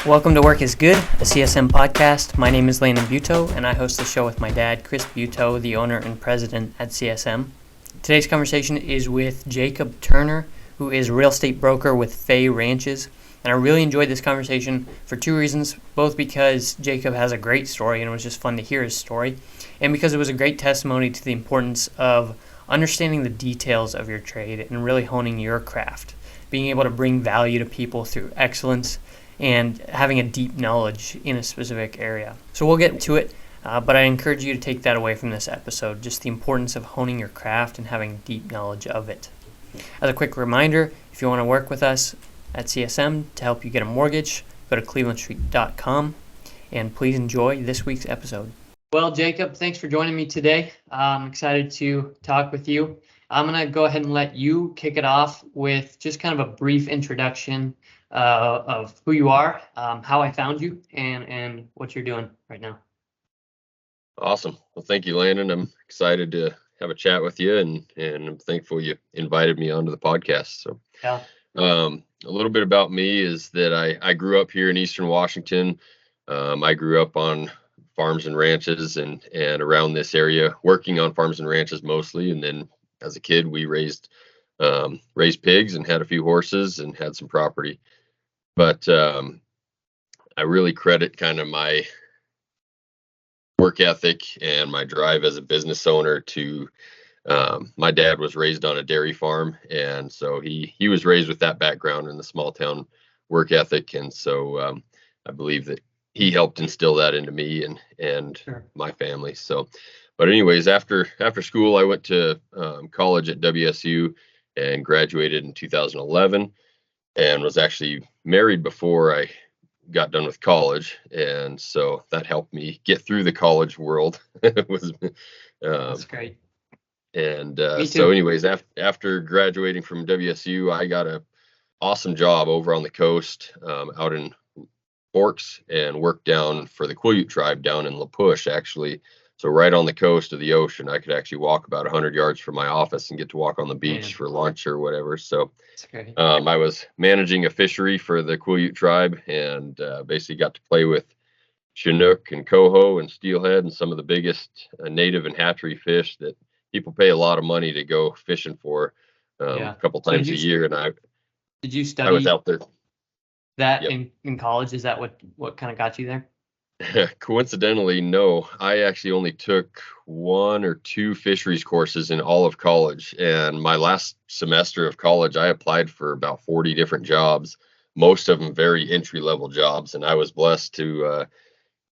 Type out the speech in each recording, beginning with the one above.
Welcome to Work is Good, a CSM podcast. My name is Landon Buteau, and I host the show with my dad, Chris Buteau, the owner and president at CSM. Today's conversation is with Jacob Turner, who is a real estate broker with Fay Ranches. And I really enjoyed this conversation for two reasons, both because Jacob has a great story and it was just fun to hear his story, and because it was a great testimony to the importance of understanding the details of your trade and really honing your craft, being able to bring value to people through excellence and having a deep knowledge in a specific area. So we'll get to it, but I encourage you to take that away from this episode, just the importance of honing your craft and having deep knowledge of it. As a quick reminder, if you want to work with us at CSM to help you get a mortgage, go to clevelandstreet.com, and please enjoy this week's episode. Well, Jacob, thanks for joining me today. I'm excited to talk with you. I'm going to go ahead and let you kick it off with just kind of a brief introduction of who you are, how I found you, and what you're doing right now. Awesome. Well, thank you, Landon. I'm excited to have a chat with you, and I'm thankful you invited me onto the podcast. So, Yeah. A little bit about me is that I grew up here in Eastern Washington. I grew up on farms and ranches and around this area, working on farms and ranches mostly. And then as a kid, we raised pigs and had a few horses and had some property. But I really credit kind of my work ethic and my drive as a business owner to my dad was raised on a dairy farm, and so he was raised with that background in the small town work ethic, and so I believe that he helped instill that into me and Sure. my family. So, but anyways, after school, I went to college at WSU and graduated in 2011, and was actually married before I got done with college, and so that helped me get through the college world. It was That's great. and Me so too. anyways, after graduating from WSU, I got a awesome job over on the coast, out in Forks, and worked down for the Quileute tribe down in La Push, actually. So right on the coast of the ocean, I could actually walk about 100 yards from my office and get to walk on the beach Man. for lunch or whatever. So That's great. I was managing a fishery for the Quileute tribe, and basically got to play with Chinook and coho and steelhead and some of the biggest native and hatchery fish that people pay a lot of money to go fishing for Yeah. a couple So times a year. And did you I was study out there. that Yep. in college? Is that what kind of got you there? Coincidentally, no, I actually only took one or two fisheries courses in all of college. And my last semester of college, I applied for about 40 different jobs, most of them very entry level jobs. And I was blessed to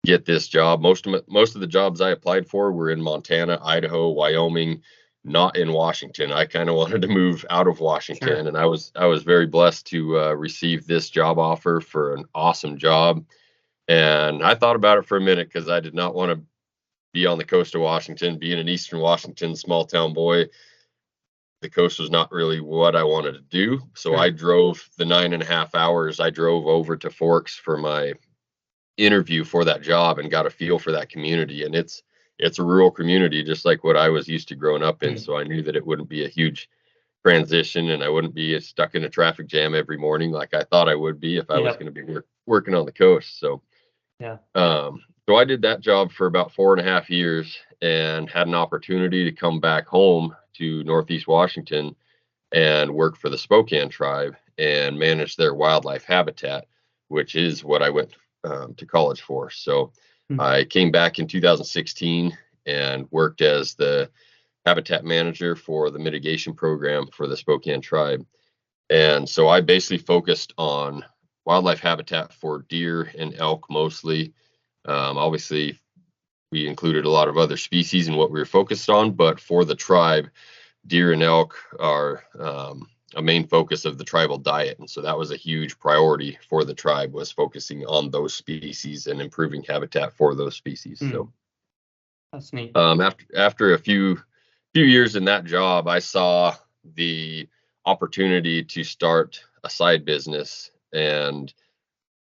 get this job. Most of the jobs I applied for were in Montana, Idaho, Wyoming, not in Washington. I kind of wanted to move out of Washington, Sure. and I was very blessed to receive this job offer for an awesome job. And I thought about it for a minute because I did not want to be on the coast of Washington. Being an Eastern Washington small town boy, the coast was not really what I wanted to do. So Sure. I drove the 9.5 hours. I drove over to Forks for my interview for that job and got a feel for that community. And it's a rural community, just like what I was used to growing up in. So I knew that it wouldn't be a huge transition, and I wouldn't be stuck in a traffic jam every morning like I thought I would be if I was Yep. going to be working on the coast. So Yeah. so I did that job for about 4.5 years and had an opportunity to come back home to Northeast Washington and work for the Spokane tribe and manage their wildlife habitat, which is what I went to college for. So I came back in 2016 and worked as the habitat manager for the mitigation program for the Spokane tribe. And so I basically focused on wildlife habitat for deer and elk mostly. Obviously, we included a lot of other species in what we were focused on, but for the tribe, deer and elk are a main focus of the tribal diet. And so that was a huge priority for the tribe, was focusing on those species and improving habitat for those species. So That's neat. after a few years in that job, I saw the opportunity to start a side business and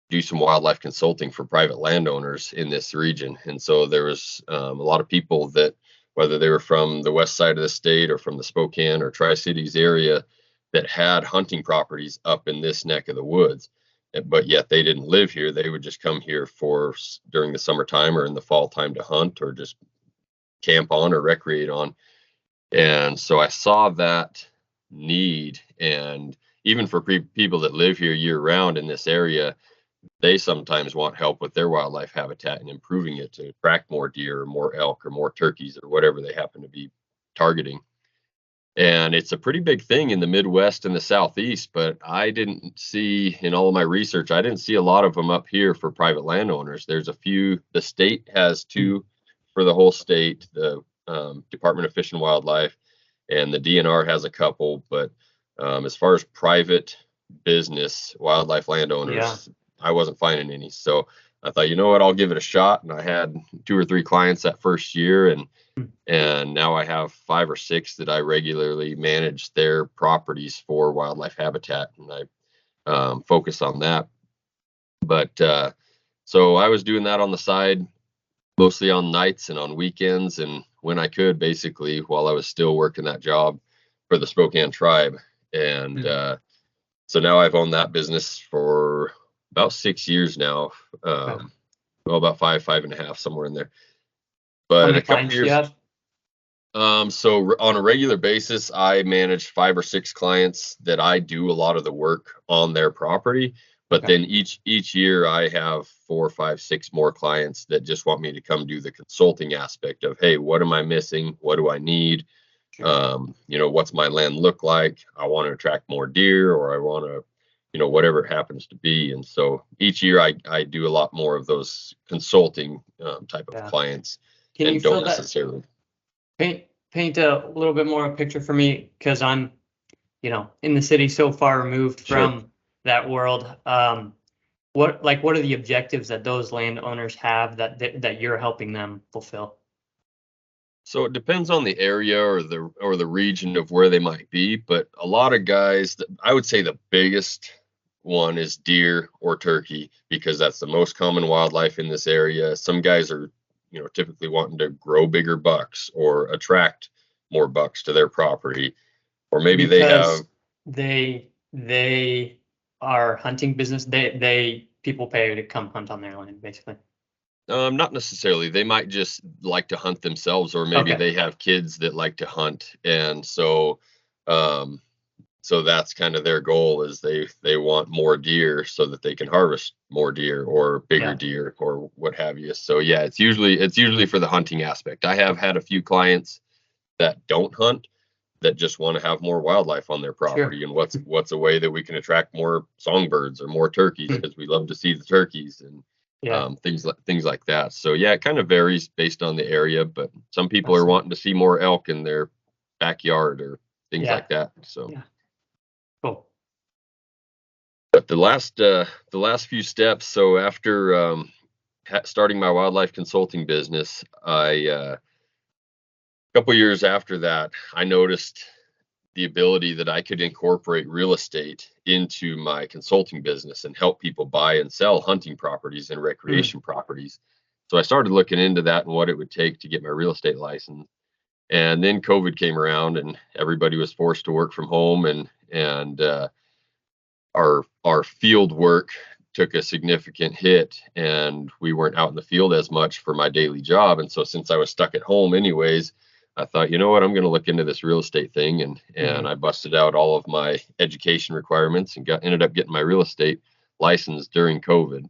do some wildlife consulting for private landowners in this region. And so there was a lot of people that, whether they were from the west side of the state or from the Spokane or Tri-Cities area, that had hunting properties up in this neck of the woods. but yet they didn't live here. They would just come here during the summertime or in the fall time to hunt or just camp on or recreate on. And so I saw that need, and even for people that live here year round in this area, they sometimes want help with their wildlife habitat and improving it to attract more deer or more elk or more turkeys or whatever they happen to be targeting. And it's a pretty big thing in the Midwest and the Southeast, but I didn't see in all of my research, I didn't see a lot of them up here for private landowners. There's a few, the state has two for the whole state, the Department of Fish and Wildlife, and the DNR has a couple, but as far as private business wildlife landowners, I wasn't finding any. So I thought, you know what, I'll give it a shot. And I had 2 or 3 clients that first year, and now I have 5 or 6 that I regularly manage their properties for wildlife habitat, and I focus on that. But so I was doing that on the side, mostly on nights and on weekends, and when I could, basically, while I was still working that job for the Spokane tribe. And so now I've owned that business for about 6 years now. Well, about 5.5, somewhere in there. But how many a couple clients do years. you have? So on a regular basis, I manage 5 or 6 clients that I do a lot of the work on their property. But then each year I have 4, 5, 6 more clients that just want me to come do the consulting aspect of, hey, what am I missing? What do I need? What's my land look like? I want to attract more deer, or I want to, whatever it happens to be. And so each year I do a lot more of those consulting type of clients. Can and you don't fill that necessarily paint a little bit more picture for me, because I'm, in the city, so far removed from that world. What are the objectives that those landowners have that you're helping them fulfill? So it depends on the area or the region of where they might be, but a lot of guys, I would say the biggest one is deer or turkey, because that's the most common wildlife in this area. Some guys are, typically wanting to grow bigger bucks or attract more bucks to their property, or maybe because they are hunting business. They people pay to come hunt on their land, basically. Not necessarily. They might just like to hunt themselves, or maybe they have kids that like to hunt, and so that's kind of their goal, is they want more deer so that they can harvest more deer or bigger deer or what have you. So yeah, it's usually for the hunting aspect. I have had a few clients that don't hunt, that just want to have more wildlife on their property, and what's a way that we can attract more songbirds or more turkeys, because we love to see the turkeys, and things like that. So yeah, it kind of varies based on the area, but some people are wanting to see more elk in their backyard or things like that. So cool. But the last few steps. So after starting my wildlife consulting business, a couple years after that, I noticed the ability that I could incorporate real estate into my consulting business and help people buy and sell hunting properties and recreation properties. So I started looking into that and what it would take to get my real estate license. And then COVID came around, and everybody was forced to work from home, and our field work took a significant hit, and we weren't out in the field as much for my daily job. And so since I was stuck at home anyways, I thought, you know what, I'm going to look into this real estate thing. And I busted out all of my education requirements and ended up getting my real estate license during COVID,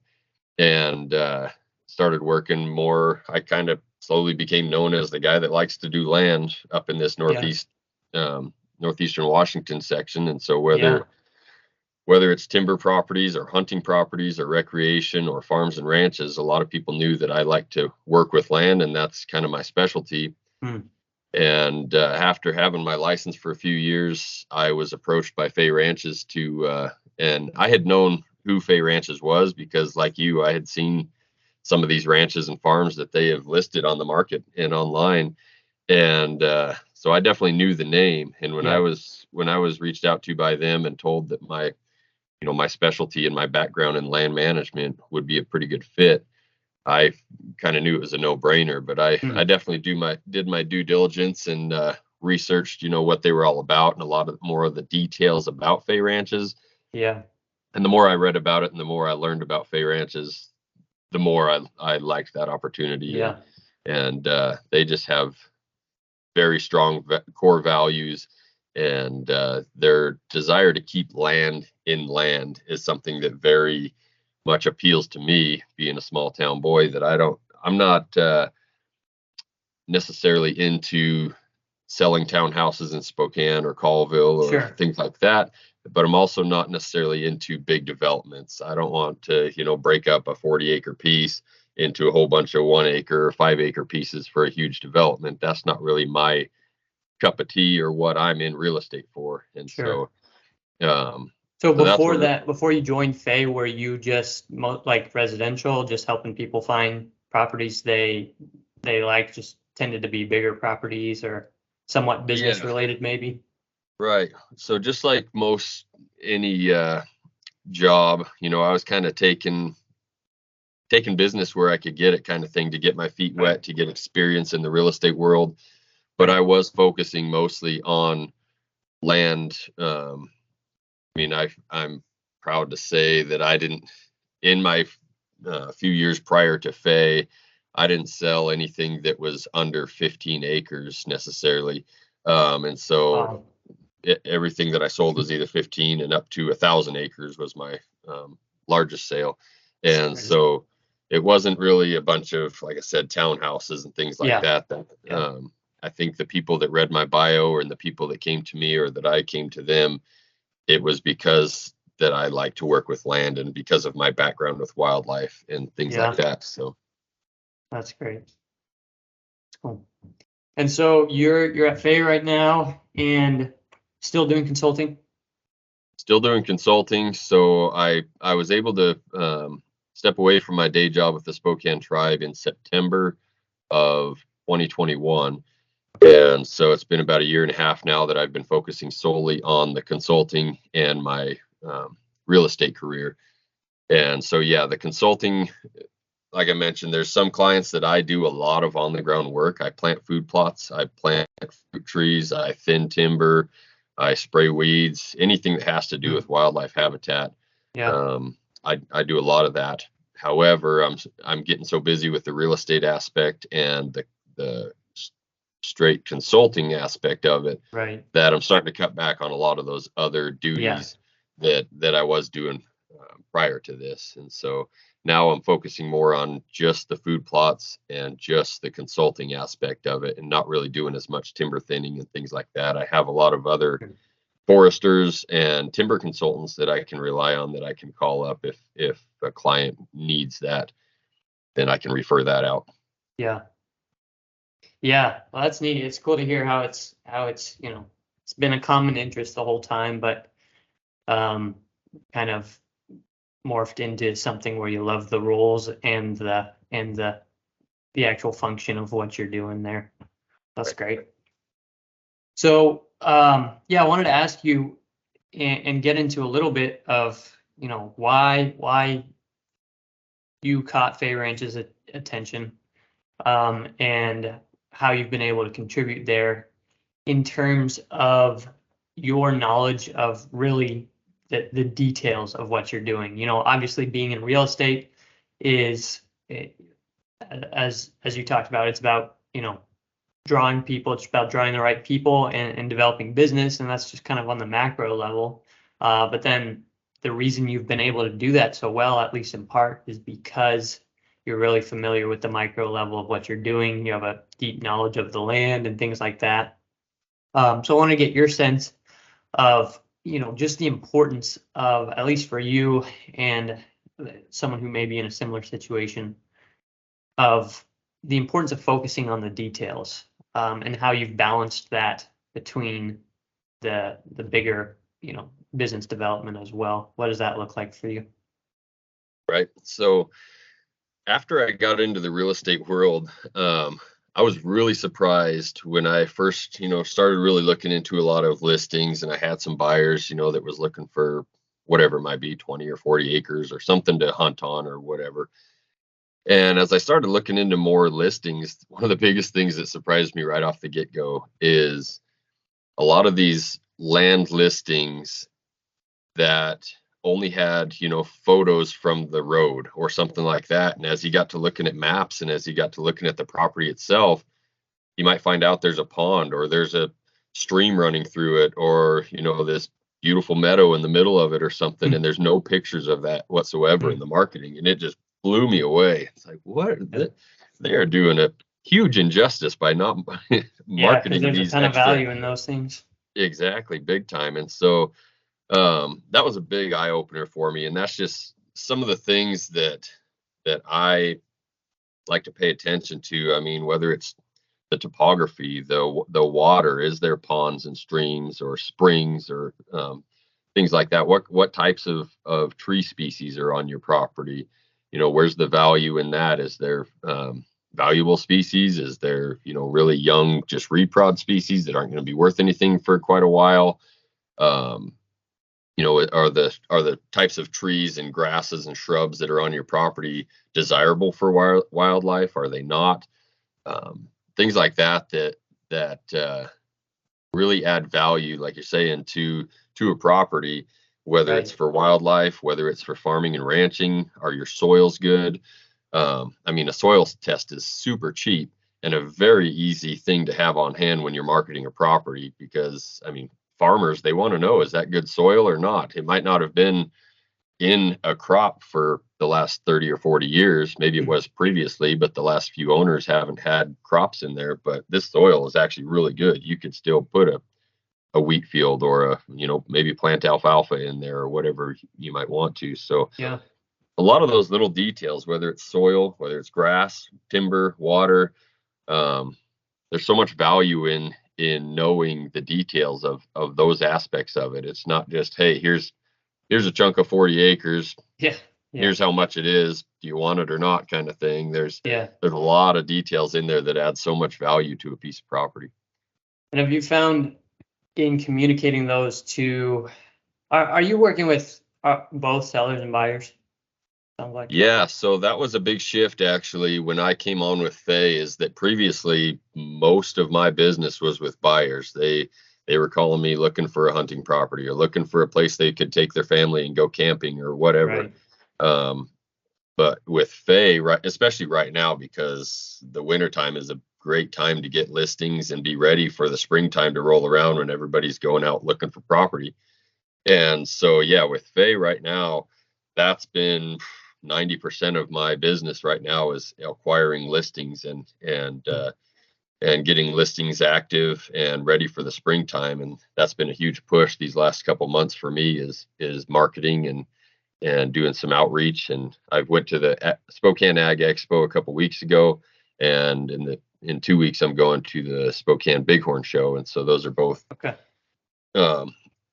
and started working more. I kind of slowly became known as the guy that likes to do land up in this northeastern Washington section. And so whether it's timber properties or hunting properties or recreation or farms and ranches, a lot of people knew that I like to work with land, and that's kind of my specialty. And after having my license for a few years, I was approached by Fay Ranches and I had known who Fay Ranches was, because like you, I had seen some of these ranches and farms that they have listed on the market and online. And so I definitely knew the name. And when I was reached out to by them and told that my specialty and my background in land management would be a pretty good fit, I kind of knew it was a no-brainer. But I definitely did my due diligence and researched, what they were all about, and a lot more of the details about Fay Ranches. And the more I read about it and the more I learned about Fay Ranches, the more I liked that opportunity. Yeah. And they just have very strong core values, and their desire to keep land inland is something that very much appeals to me, being a small town boy. That I'm not necessarily into selling townhouses in Spokane or Colville or Sure. things like that, but I'm also not necessarily into big developments. I don't want to, break up a 40-acre piece into a whole bunch of 1-acre or 5-acre pieces for a huge development. That's not really my cup of tea or what I'm in real estate for. And Sure. um, So so that's before where, that, before you joined Fay, were you just like residential, just helping people find properties they like, just tended to be bigger properties or somewhat business yeah, related maybe? right. So just like most any job, I was kind of taking business where I could get it, kind of thing, to get my feet Right. wet, to get experience in the real estate world. But Right. I was focusing mostly on land. I'm proud to say that I didn't, in my few years prior to Fay, I didn't sell anything that was under 15 acres necessarily. And so Wow. everything that I sold was either 15 and up to 1,000 acres was my largest sale. That's And crazy. so it wasn't really a bunch of, like I said, townhouses and things like Yeah. that. Yeah. I think the people that read my bio or the people that came to me or that I came to them, it was because that I like to work with land and because of my background with wildlife and things like Yeah. that. So That's great. That's cool. And so you're at Fay right now and still doing consulting? still doing consulting. So I was able to step away from my day job with the Spokane Tribe in September of 2021. And so it's been about a year and a half now that I've been focusing solely on the consulting and my real estate career. And so, yeah, the consulting, like I mentioned, there's some clients that I do a lot of on the ground work. I plant food plots, I plant fruit trees, I thin timber, I spray weeds, anything that has to do with wildlife habitat. Yeah. Um, I do a lot of that. However, I'm getting so busy with the real estate aspect and the straight consulting aspect of it Right. that I'm starting to cut back on a lot of those other Yeah. duties that I was doing prior to this. And so now I'm focusing more on just the food plots and just the consulting aspect of it and not really doing as much timber thinning and things like that. I have a lot of other foresters and timber consultants that I can rely on, that I can call up if a client needs that, then I can refer that out. Yeah. Yeah. Well, that's neat. It's cool to hear how it's it's been a common interest the whole time, but um kind of morphed into something where you love the roles and the actual function of what you're doing there. That's Right. great. So yeah, I wanted to ask you and get into a little bit of why you caught Fay Ranch's attention, and how you've been able to contribute there in terms of your knowledge of really the details of what you're doing. Obviously being in real estate is, as you talked about, it's about, drawing people, it's about drawing the right people and developing business, and that's just kind of on the macro level. But then the reason you've been able to do that so well, at least in part, is because you're really familiar with the micro level of what you're doing. You have a deep knowledge of the land and things like that. So I want to get your sense of, just the importance of, at least for you and someone who may be in a similar situation, of the importance of focusing on the details, and how you've balanced that between the bigger, business development as well. What does that look like for you? Right. So after I got into the real estate world, I was really surprised when I first, started really looking into a lot of listings, and I had some buyers, that was looking for whatever it might be, 20 or 40 acres or something to hunt on or whatever. And as I started looking into more listings, one of the biggest things that surprised me right off the get-go is a lot of these land listings that only had, photos from the road or something like that. And as he got to looking at maps and as he got to looking at the property itself, you might find out there's a pond or there's a stream running through it, or this beautiful meadow in the middle of it or something, and there's no pictures of that whatsoever in the marketing, and it just blew me away. It's like, they are doing a huge injustice by not Yeah, because marketing there's a these ton of extra. value in those things. Exactly, big time. And so that was a big eye opener for me, and that's just some of the things that I like to pay attention to. I mean, whether it's the topography, the water, is there ponds and streams or springs or things like that? What types of tree species are on your property? Where's the value in that? Is there valuable species? Is there really young, just reprod species that aren't going to be worth anything for quite a while? Um, are the types of trees and grasses and shrubs that are on your property desirable for wildlife? Are they not? Things like that really add value, like you're saying, to a property, whether it's Right. for wildlife, whether it's for farming and ranching. Are your soils good? I mean, a soils test is super cheap and a very easy thing to have on hand when you're marketing a property, because I mean, farmers, they want to know, is that good soil or not? It might not have been in a crop for the last 30 or 40 years. Maybe it was previously, but the last few owners haven't had crops in there. But this soil is actually really good. You could still put a wheat field or maybe plant alfalfa in there or whatever you might want to. So Yeah. a lot of those little details, whether it's soil, whether it's grass, timber, water, um, there's so much value in knowing the details of those aspects of it. It's not just, hey, here's a chunk of 40 acres. Yeah. Yeah. Here's how much it is. Do you want it or not? Kind of thing. There's Yeah. a lot of details in there that add so much value to a piece of property. And have you found in communicating those to, are you working with both sellers and buyers? Sounds like. Yeah, so that was a big shift actually when I came on with Fay, is that previously most of my business was with buyers. They were calling me looking for a hunting property or looking for a place they could take their family and go camping or whatever. Right. Um, But with Fay, right, especially right now, because the wintertime is a great time to get listings and be ready for the springtime to roll around when everybody's going out looking for property. And so, yeah, with Fay right now, that's been 90% of my business right now is acquiring listings and getting listings active and ready for the springtime. And that's been a huge push these last couple months for me is marketing and doing some outreach. And I went to the Spokane Ag Expo a couple weeks ago, and in 2 weeks I'm going to the Spokane Bighorn Show. And so those are both Okay.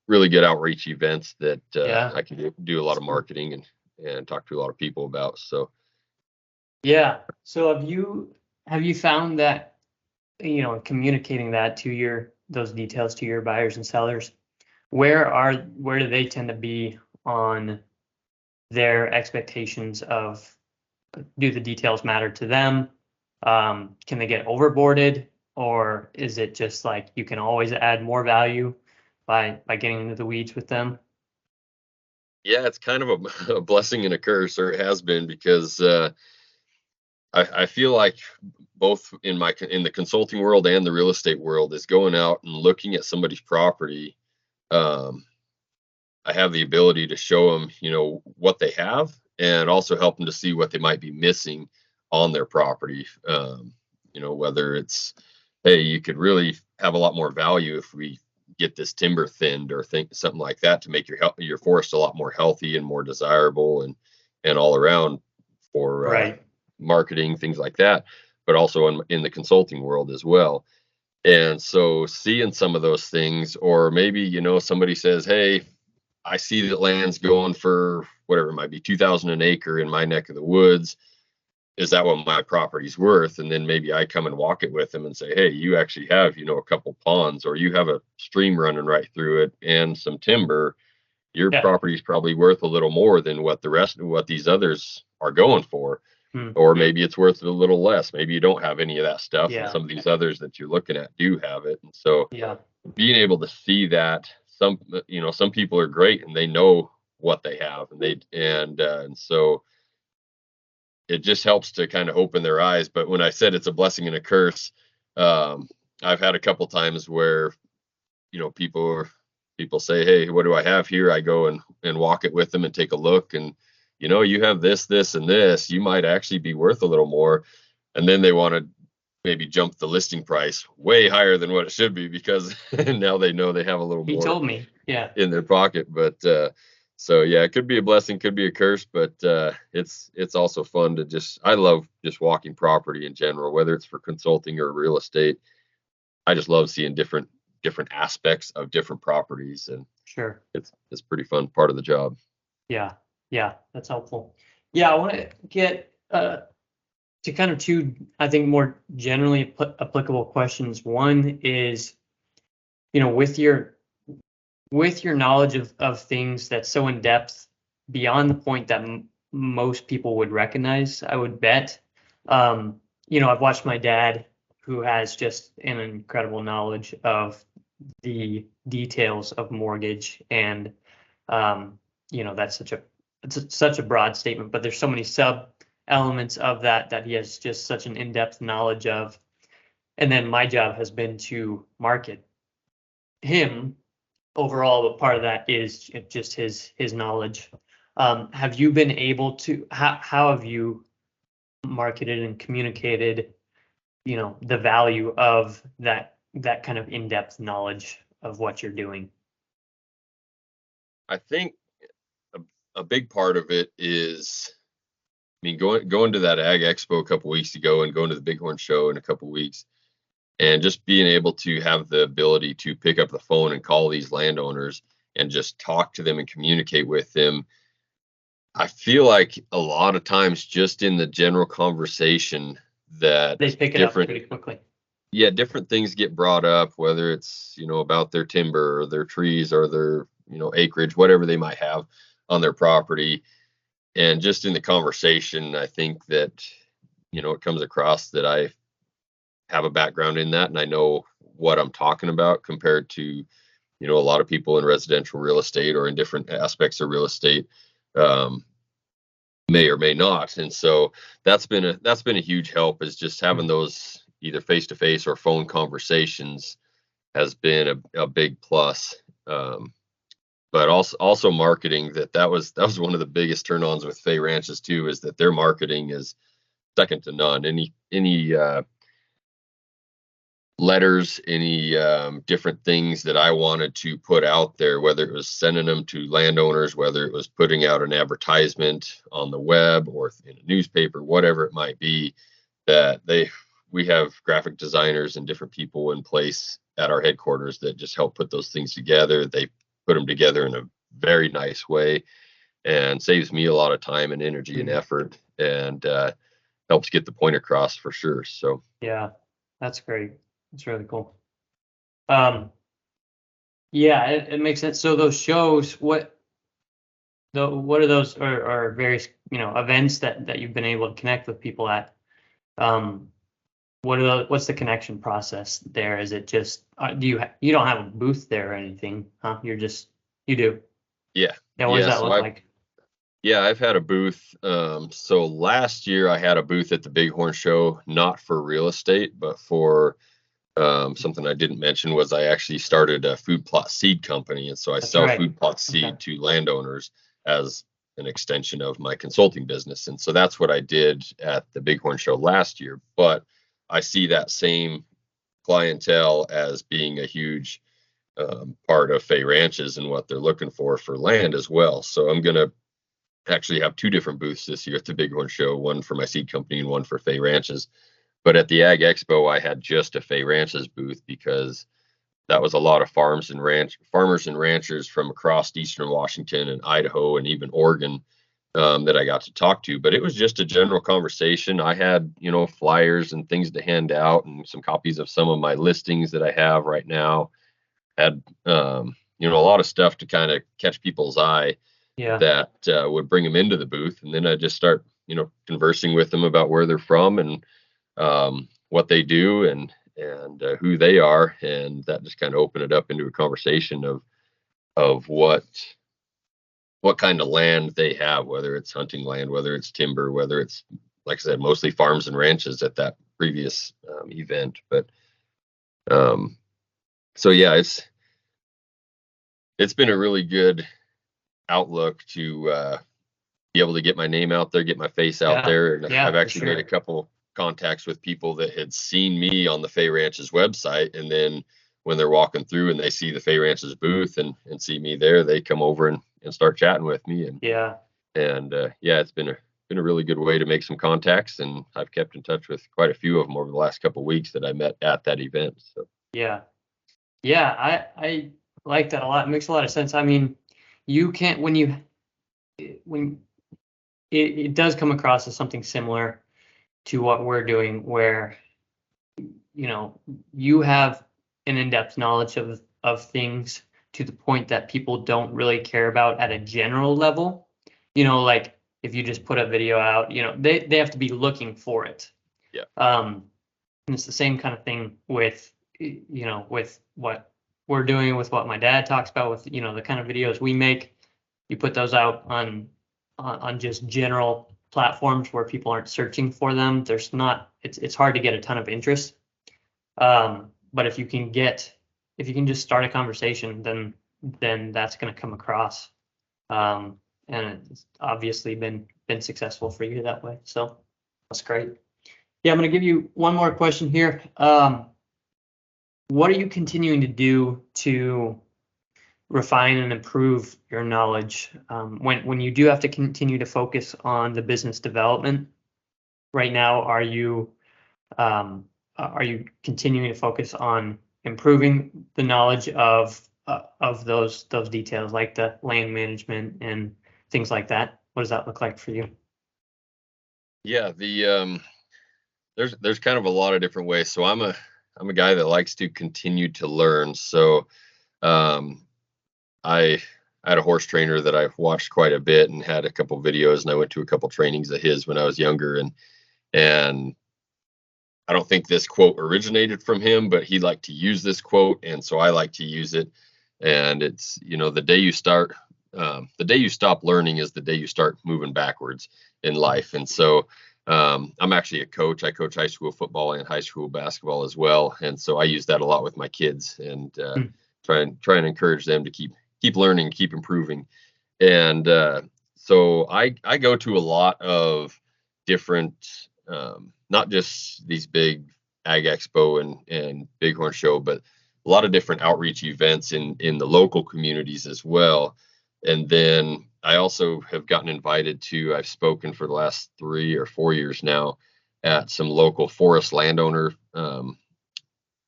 really good outreach events that Yeah. I can do a lot of marketing and talk to a lot of people about. So Yeah. So have you found that, communicating that to those details to your buyers and sellers, where do they tend to be on their expectations of, do the details matter to them? Can they get overboarded, or is it just like you can always add more value by getting into the weeds with them? yeah, it's kind of a blessing and a curse, or it has been, because I feel like both in the consulting world and the real estate world is going out and looking at somebody's property. Um, I have the ability to show them, what they have, and also help them to see what they might be missing on their property. Whether it's, hey, you could really have a lot more value if we get this timber thinned or something like that to make your forest a lot more healthy and more desirable and all around for Right. marketing, things like that, but also in the consulting world as well. And so seeing some of those things, or maybe, somebody says, hey, I see that land's going for whatever it might be, 2,000 an acre in my neck of the woods. Is that what my property's worth? And then maybe I come and walk it with them and say, hey, you actually have, a couple ponds, or you have a stream running right through it and some timber. Your Yeah. property's probably worth a little more than what these others are going for. Hmm. Or maybe it's worth a little less. Maybe you don't have any of that stuff, and Yeah. some of these others that you're looking at do have it. And so Yeah. being able to see that, some people are great and they know what they have, and so it just helps to kind of open their eyes. But when I said it's a blessing and a curse, um, I've had a couple times where people say, "Hey, what do I have here?" I go and walk it with them and take a look, and you have this, and this. You might actually be worth a little more, and then they want to maybe jump the listing price way higher than what it should be because now they know they have a little He more told me, yeah. in their pocket. But so yeah, it could be a blessing, could be a curse, but it's also fun to I love just walking property in general, whether it's for consulting or real estate. I just love seeing different aspects of different properties, and Sure. it's pretty fun part of the job. Yeah. Yeah. That's helpful. Yeah. I want to get to kind of two, I think, more generally applicable questions. One is, with your knowledge of things that's so in depth beyond the point that most people would recognize, I would bet. I've watched my dad, who has just an incredible knowledge of the details of mortgage, and that's such a broad statement, but there's so many sub elements of that he has just such an in-depth knowledge of. And then my job has been to market him overall, but part of that is just his knowledge. Have you been able to, how have you marketed and communicated, the value of that kind of in-depth knowledge of what you're doing? I think a, a big part of it is, I mean, going to that Ag Expo a couple weeks ago and going to the Bighorn Show in a couple weeks, and just being able to have the ability to pick up the phone and call these landowners and just talk to them and communicate with them. I feel like a lot of times just in the general conversation that They pick it up pretty quickly. yeah, different things get brought up, whether it's, about their timber or their trees or their, acreage, whatever they might have on their property. And just in the conversation, I think that, it comes across that I have a background in that and I know what I'm talking about compared to, a lot of people in residential real estate or in different aspects of real estate may or may not. And so that's been a huge help, is just having those either face to face or phone conversations has been a big plus. But also marketing, that was one of the biggest turn-ons with Fay Ranches too, is that their marketing is second to none. Any letters, any different things that I wanted to put out there, whether it was sending them to landowners, whether it was putting out an advertisement on the web or in a newspaper, whatever it might be, that we have graphic designers and different people in place at our headquarters that just help put those things together. They put them together in a very nice way and saves me a lot of time and energy and effort, and helps get the point across for sure. So Yeah, that's great. That's really cool. Yeah, it makes sense. So those shows, what are those, are various, events that you've been able to connect with people at? What's the connection process there? Is it just, you don't have a booth there or anything, huh? You do. yeah. Yeah. What does that look like? Yeah, I've had a booth. So last year I had a booth at the Bighorn Show, not for real estate, but for something I didn't mention was I actually started a food plot seed company. And so I sell food plot seed to landowners as an extension of my consulting business. And so that's what I did at the Bighorn Show last year. But I see that same clientele as being a huge part of Fay Ranches and what they're looking for land as well. So I'm going to actually have two different booths this year at the Bighorn Show, one for my seed company and one for Fay Ranches. But at the Ag Expo, I had just a Fay Ranches booth because that was a lot of farmers and ranchers from across Eastern Washington and Idaho and even Oregon that I got to talk to. But it was just a general conversation. I had, flyers and things to hand out and some copies of some of my listings that I have right now. Had, a lot of stuff to kind of catch people's eye. Yeah. That would bring them into the booth. And then I just start, conversing with them about where they're from and what they do and who they are, and that just kind of opened it up into a conversation of what what kind of land they have, whether it's hunting land, whether it's timber, whether it's, like I said, mostly farms and ranches at that previous event. But um, so yeah, it's been a really good outlook to be able to get my name out there, get my face out Yeah. there. And Yeah, I've for actually made a sure. couple contacts with people that had seen me on the Fay Ranches website. And then when they're walking through and they see the Fay Ranches booth and see me there, they come over and start chatting with me. Yeah. And yeah, it's been a really good way to make some contacts. And I've kept in touch with quite a few of them over the last couple of weeks that I met at that event. So Yeah. Yeah, I like that a lot. It makes a lot of sense. I mean, you can't when it does come across as something similar to what we're doing, where you have an in-depth knowledge of things to the point that people don't really care about at a general level. Like if you just put a video out, they have to be looking for it. yeah, And it's the same kind of thing with with what we're doing, with what my dad talks about, with the kind of videos we make. You put those out on just general platforms where people aren't searching for them. There's not it's hard to get a ton of interest. But if you can just start a conversation, then that's going to come across. And it's obviously been successful for you that way. So that's great. Yeah, I'm going to give you one more question here. What are you continuing to do to refine and improve your knowledge when you do have to continue to focus on the business development? Right now, are you continuing to focus on improving the knowledge of those details, like the land management and things like that? What does that look like for you? yeah. There's kind of a lot of different ways. So I'm a guy that likes to continue to learn. So um, I had a horse trainer that I watched quite a bit and had a couple videos, and I went to a couple trainings of his when I was younger. And I don't think this quote originated from him, but he liked to use this quote, and so I like to use it. And it's, the day you stop learning is the day you start moving backwards in life. And so I'm actually a coach. I coach high school football and high school basketball as well, and so I use that a lot with my kids, and Mm. try and encourage them to keep learning, keep improving. And so I go to a lot of different, not just these big Ag Expo and Bighorn Show, but a lot of different outreach events in the local communities as well. And then I also have gotten invited to, I've spoken for the last 3 or 4 years now at some local forest landowner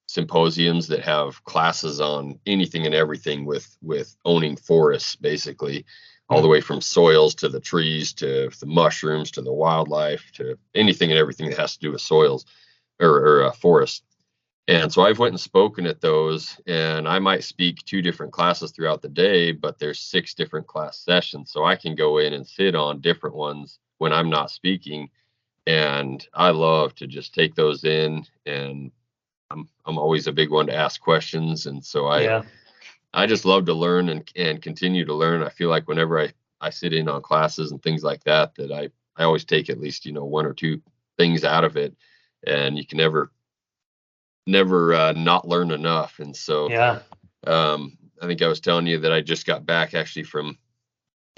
symposiums that have classes on anything and everything with owning forests, basically all the Mm. way from soils to the trees to the mushrooms to the wildlife to anything and everything that has to do with soils or forest. And so I've went and spoken at those, and I might speak 2 different classes throughout the day, but there's 6 different class sessions, so I can go in and sit on different ones when I'm not speaking. And I love to just take those in, and I'm always a big one to ask questions, and so Yeah. I just love to learn and continue to learn. I feel like whenever I sit in on classes and things like that, that I always take at least 1 or 2 things out of it, and you can never not learn enough. And so Yeah. I think I was telling you that I just got back actually from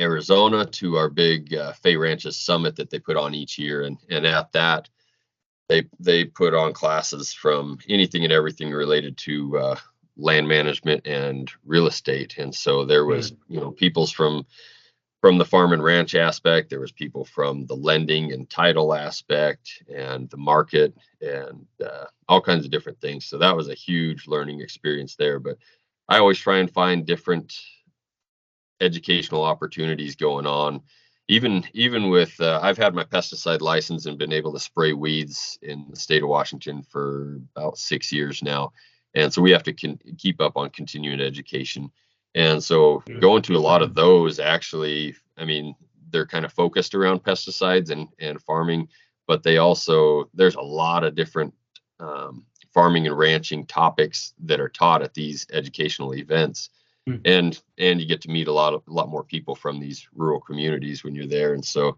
Arizona to our big Fay Ranches summit that they put on each year, and at that they put on classes from anything and everything related to land management and real estate. And so there was Mm. people's from the farm and ranch aspect. There was people from the lending and title aspect and the market and all kinds of different things. So that was a huge learning experience there. But I always try and find different educational opportunities going on. Even with I've had my pesticide license and been able to spray weeds in the state of Washington for about 6 years now, and so we have to keep up on continuing education. And so Mm. going to a lot of those, actually, I mean, they're kind of focused around pesticides and farming, but there's a lot of different farming and ranching topics that are taught at these educational events. Mm. and you get to meet a lot more people from these rural communities when you're there. And so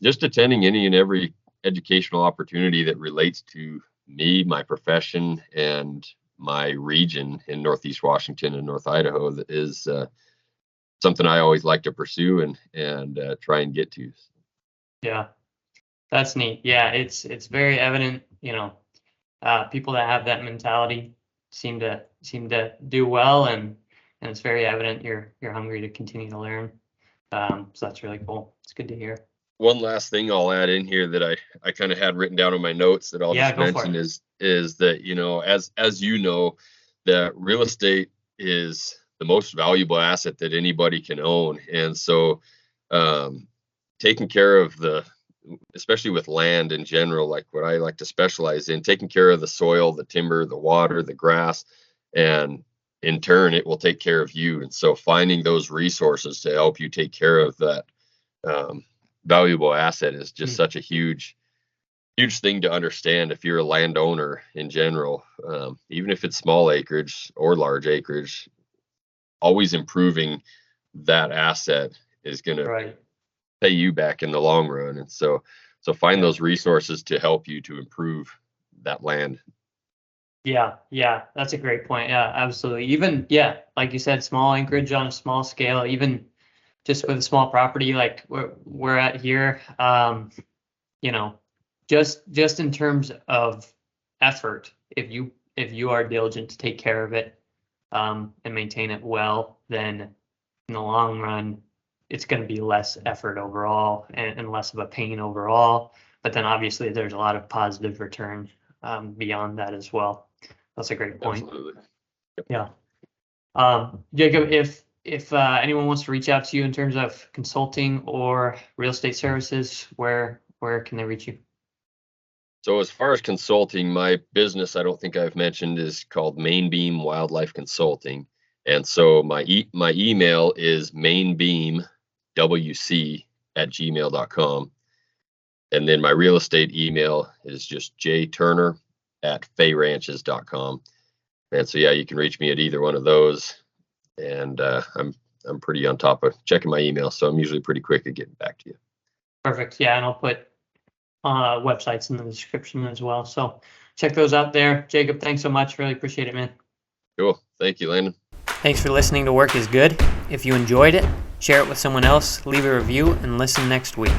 just attending any and every educational opportunity that relates to me, my profession, and my region in Northeast Washington and North Idaho is something I always like to pursue and try and get to. Yeah, that's neat. Yeah, it's very evident, people that have that mentality seem to do well, and it's very evident you're hungry to continue to learn. So that's really cool. It's good to hear. One last thing I'll add in here that I kind of had written down in my notes that I'll Yeah, just go for mention it. is that, as you know, that real estate is the most valuable asset that anybody can own. And so taking care of especially with land in general, like what I like to specialize in, taking care of the soil, the timber, the water, the grass, and in turn, it will take care of you. And so finding those resources to help you take care of that valuable asset is just Mm. such a huge thing to understand if you're a landowner in general. Even if it's small acreage or large acreage, always improving that asset is going to Right. pay you back in the long run. And so find Yeah. those resources to help you to improve that land. Yeah, that's a great point. Yeah, absolutely. Even, yeah, like you said, small anchorage on a small scale, even just with a small property like we're at here, you know, just in terms of effort, if you are diligent to take care of it, and maintain it well, then in the long run, it's going to be less effort overall, and less of a pain overall. But then obviously there's a lot of positive return, beyond that as well. That's a great point. Absolutely. Yeah. Jacob, if anyone wants to reach out to you in terms of consulting or real estate services, where can they reach you? So as far as consulting, my business, I don't think I've mentioned, is called Mainbeam Wildlife Consulting. And so my email is mainbeamwc@gmail.com. And then my real estate email is just jturner@fayranches.com. And so, yeah, you can reach me at either one of those. And I'm pretty on top of checking my email, so I'm usually pretty quick at getting back to you. Perfect. Yeah, and I'll put websites in the description as well. So check those out there. Jacob, thanks so much. Really appreciate it, man. Cool. Thank you, Landon. Thanks for listening to Work is Good. If you enjoyed it, share it with someone else, leave a review, and listen next week.